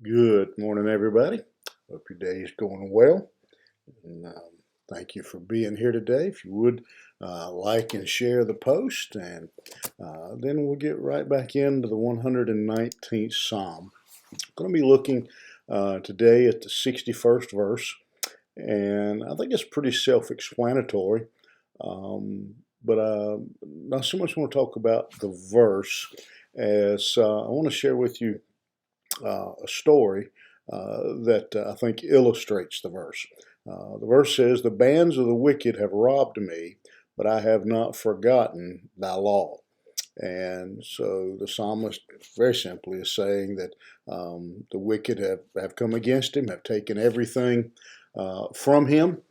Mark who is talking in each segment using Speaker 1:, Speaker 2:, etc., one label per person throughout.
Speaker 1: Good morning, everybody. Hope your day is going well. And, thank you for being here today. If you would like and share the post, and then we'll get right back into the 119th Psalm. I'm going to be looking today at the 61st verse, and I think it's pretty self explanatory. But not so much want to talk about the verse as I want to share with you a story that I think illustrates the verse. The verse says, "The bands of the wicked have robbed me, but I have not forgotten thy law." And so the psalmist, very simply, is saying that the wicked have come against him, have taken everything from him,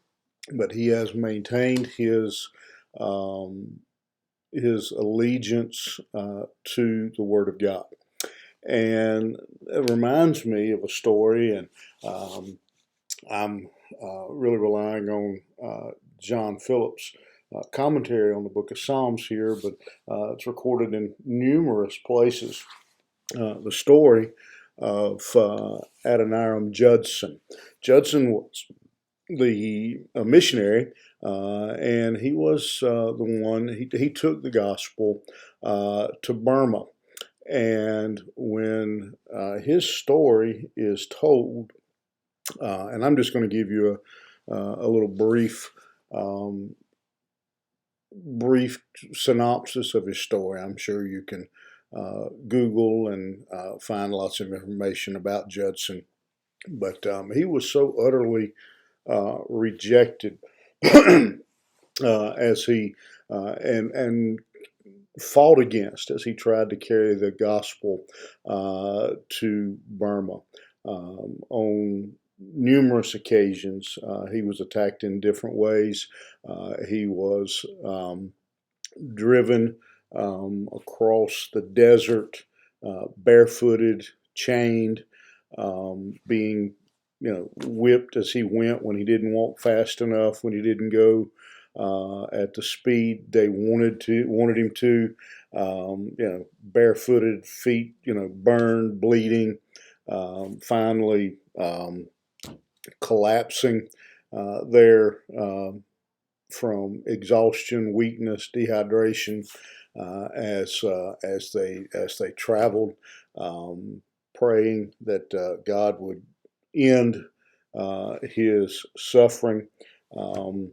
Speaker 1: but he has maintained um, his allegiance to the Word of God. And it reminds me of a story, and um, I'm really relying on John Phillips' commentary on the book of Psalms here, but it's recorded in numerous places. The story of Adoniram Judson. Judson was the missionary, and he was the one, he took the gospel to Burma. And when his story is told, and I'm just going to give you a little um, brief synopsis of his story. I'm sure you can Google and find lots of information about Judson. But he was so utterly rejected as he and fought against as he tried to carry the gospel to Burma. On numerous occasions, he was attacked in different ways. He was driven across the desert, barefooted, chained, being whipped as he went when he didn't walk fast enough, when he didn't go at the speed they wanted him to. Barefooted, feet, burned, bleeding, finally collapsing there from exhaustion, weakness, dehydration, as they traveled, praying that God would end his suffering. Um,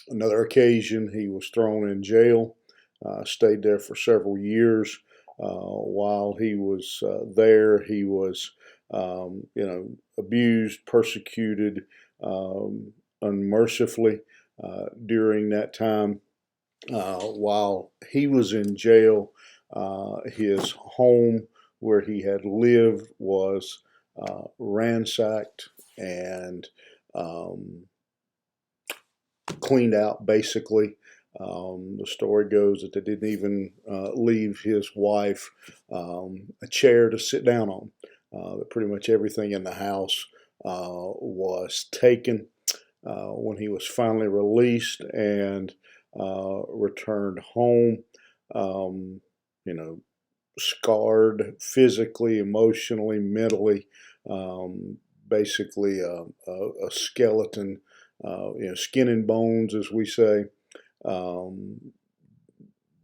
Speaker 1: Another occasion, he was thrown in jail, stayed there for several years. While he was there, he was, abused, persecuted unmercifully during that time. While he was in jail, his home where he had lived was ransacked and um, cleaned out, basically. The story goes that they didn't even leave his wife a chair to sit down on. That pretty much everything in the house was taken. When he was finally released and returned home, um, you know, scarred physically, emotionally, mentally, basically a skeleton, skin and bones, as we say. Um,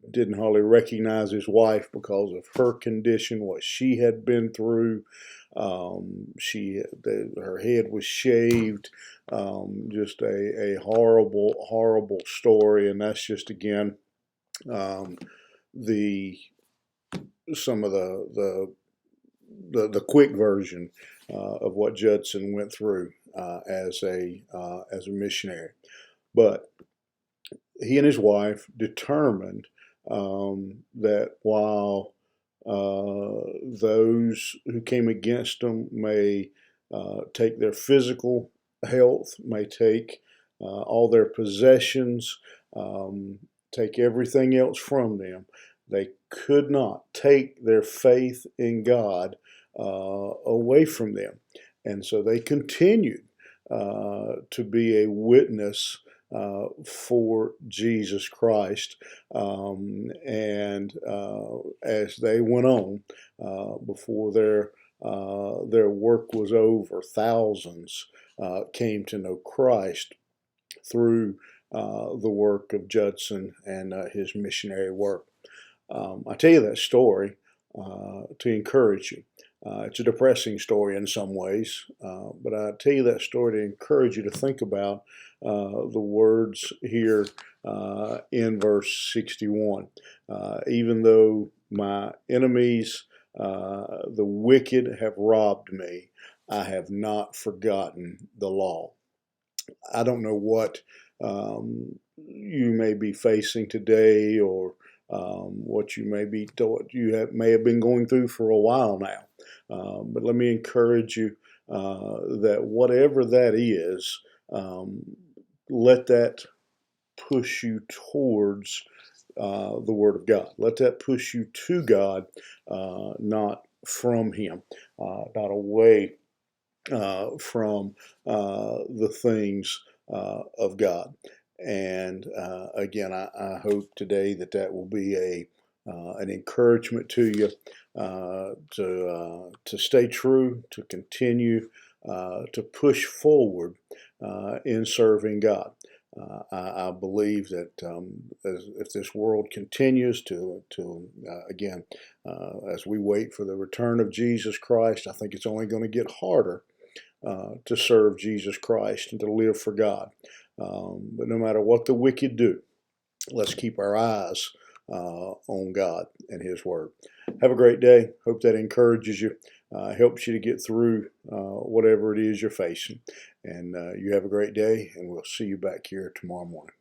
Speaker 1: didn't hardly recognize his wife because of her condition, what she had been through. Her head was shaved. Just a horrible, horrible story, and that's just again um, the some of the quick version of what Judson went through as a missionary. But he and his wife determined that while those who came against them may take their physical health, may take all their possessions, um, take everything else from them, they could not take their faith in God away from them. And so they continued to be a witness for Jesus Christ. And as they went on before their their work was over. Thousands came to know Christ through the work of Judson and his missionary work. I tell you that story to encourage you. It's a depressing story in some ways, but I tell you that story to encourage you to think about the words here in verse 61. Even though my enemies, the wicked, have robbed me, I have not forgotten the law. I don't know what you may be facing today, or what you may have been going through for a while now. But let me encourage you that whatever that is, let that push you towards the Word of God. Let that push you to God, not from Him, not away from the things of God. And again, I hope today that that will be an encouragement to you to stay true, to continue to push forward in serving God. I believe that if this world continues to again, as we wait for the return of Jesus Christ, I think it's only going to get harder to serve Jesus Christ and to live for God. But no matter what the wicked do, let's keep our eyes on God and His Word. Have a great day. Hope that encourages you, helps you to get through whatever it is you're facing. And you have a great day, and we'll see you back here tomorrow morning.